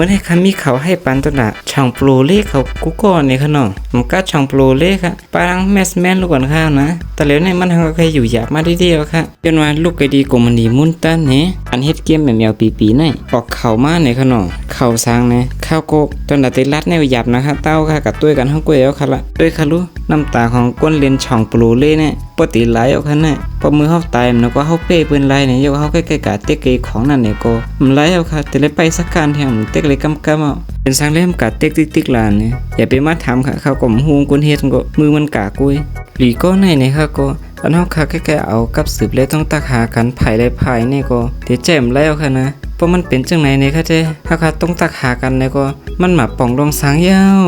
มื่อให้คำมีเขาให้ปันตัวละช่องโปรเล่เขากูก่อนเนี่ยค่ะน้องมันก็ช่องโปรเล่ค่ะปารังแมสแมนลูกก่อนข้าวนะแต่แล้วในมันทางก็เคยอยู่หยาบมาเดียวค่ะจนว่าลูกไอดีกมันดีมุ่นตันเนี่ยอันเฮ็ดเกมแบบแมวปีๆนี่ออกเข่ามาเนี่ยค่ะน้องเข่าสร้างเนี่ยข้าวโกจนดัดติลัดแนวหยาบนะคะเต้าค่ะกับตุ้ยกันห้องกุ้ยเอาค่ะละด้วยค่ะรู้น้ำตาของก้นเลนช่องโปรเล่เนี่ยปกติไหลเอาค่ะเนี่ยพอมือเฮาตายมันก็เฮาเป้ปืนไหลเนี่ยยกเฮาใกล้ๆกะเต็กของนั่นเนี่ยก็มันไหลเอาค่ะแต่เลยไปสักการแถมเต็กเลยกำเอาเป็นสังเล่มกะเต็กติ๊กๆลานเนี่ยอย่าไปมาถามค่ะเขาก็ฮู้กุนเฮ็ดก็มือมันกะกุ้ยหลีก็ในเนี่ยค่ะก็อันเฮาค่ะแค่เอากับสืบเลยต้องตักหากันไผไล่ไผเนี่ยก็เดี๋ยวแจ่มแล้วค่ะนะเพราะมันเป็นจังไหนเนี่ยค่ะเจ้เฮาค่ะต้องตักหากันเนี่ยก็มันมาป่องรองสางยาว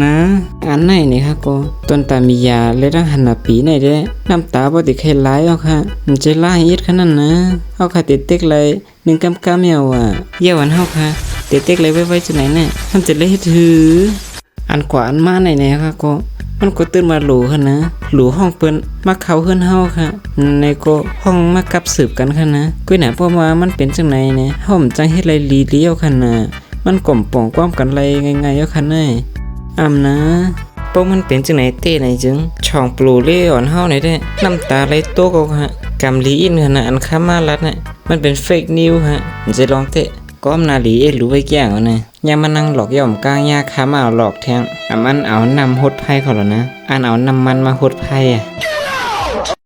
นะอันไหนนี่ค่ะก็ต้นตามียาและตั้งหันปีไหนเด้น้ำตาบ่ติเคยไหลเอาค่ะมันจะไหลอีดขนาดนะเฮาค่ะติดเต็กเลย1กำเหี่ยวเยี่ยวอันเฮาค่ะติดเต็กเลยไว้จังไหนเนี่ยมันจะเลยถืออันกว่าอันมาไหนๆค่ะก็มันก็ตื่นมาหลูค่ะนะหลูห้องเปิ้นมาเข้าเฮือนเฮาค่ะในก็ห้องมากับสืบกันค่ะนะกุ้ยน่ะเพราะว่ามันเป็นจังไหนเนี่ยเฮามันจังเฮ็ดไรลีเลี้ยวค่ะนะมันก่อมป่องความกันไรง่ายๆเอาค่ะนะนะพวกมันเป็นจังไหนเต้ไหนจึงช่องปลูเล่อ่อนเฮาไหนได้น้ำตาไหลโตกฮะกำลีอินนะอันค้ามาลัดน่ะมันเป็นเฟกนิวฮะมันจะลองเตะก้มนาลีรู้ไว้แก่งนะอย่ามานั่งหลอกย่อมกลางยาค้ามาเอาหลอกแทงมันเอานำหดไพ่เขาหรอนะอันเอานำมันมาหดไพ่